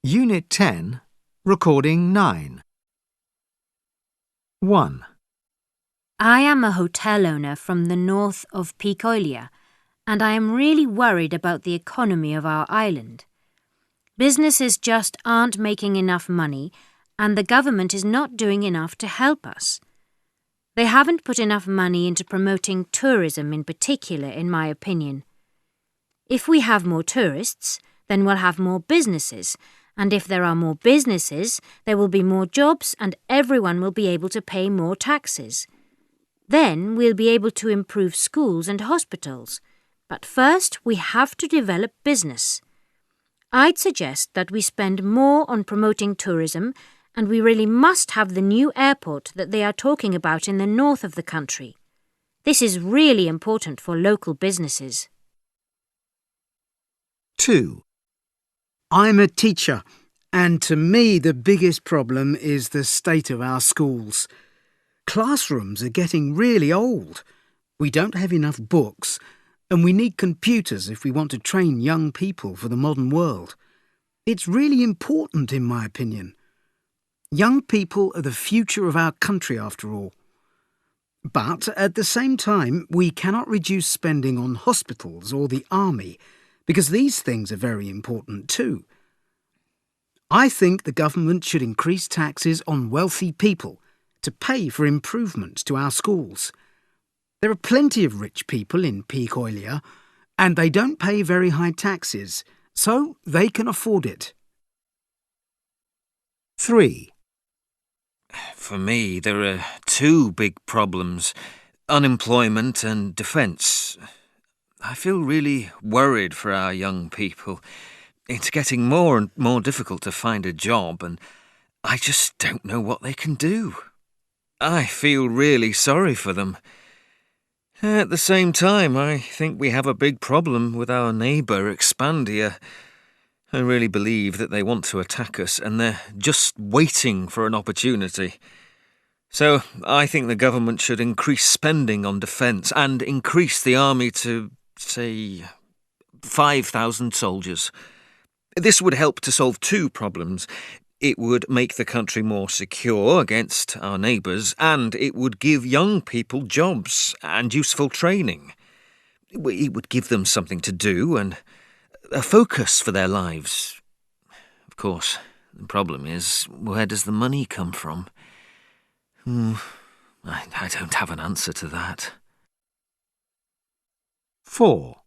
Unit 10, Recording 9. 1. I am a hotel owner from the north of Peak Oilia, and I am really worried about the economy of our island. Businesses just aren't making enough money, and the government is not doing enough to help us. They haven't put enough money into promoting tourism in particular, in my opinion. If we have more tourists, then we'll have more businesses, and if there are more businesses, there will be more jobs and everyone will be able to pay more taxes. Then we'll be able to improve schools and hospitals. But first, we have to develop business. I'd suggest that we spend more on promoting tourism, and we really must have the new airport that they are talking about in the north of the country. This is really important for local businesses. 2. I'm a teacher, and to me the biggest problem is the state of our schools. Classrooms are getting really old. We don't have enough books, and we need computers if we want to train young people for the modern world. It's really important, in my opinion. Young people are the future of our country, after all. But at the same time, we cannot reduce spending on hospitals or the army, because these things are very important too. I think the government should increase taxes on wealthy people to pay for improvements to our schools. There are plenty of rich people in Peak Oilia, and they don't pay very high taxes, so they can afford it. 3. For me, there are two big problems: unemployment and defence. I feel really worried for our young people. It's getting more and more difficult to find a job, and I just don't know what they can do. I feel really sorry for them. At the same time, I think we have a big problem with our neighbour Expandia. I really believe that they want to attack us, and they're just waiting for an opportunity. So I think the government should increase spending on defence and increase the army to, say, 5,000 soldiers. This would help to solve two problems. It would make the country more secure against our neighbours, and it would give young people jobs and useful training. It would give them something to do and a focus for their lives. Of course, the problem is, where does the money come from? I don't have an answer to that. 4.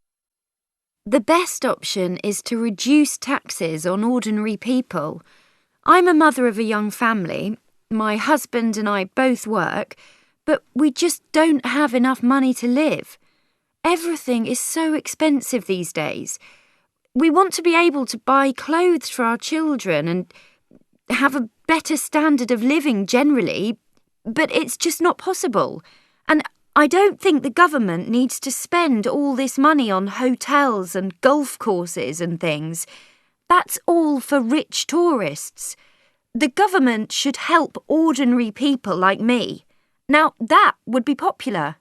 The best option is to reduce taxes on ordinary people. I'm a mother of a young family. My husband and I both work, but we just don't have enough money to live. Everything is so expensive these days. We want to be able to buy clothes for our children and have a better standard of living generally, but it's just not possible. And I don't think the government needs to spend all this money on hotels and golf courses and things. That's all for rich tourists. The government should help ordinary people like me. Now, that would be popular.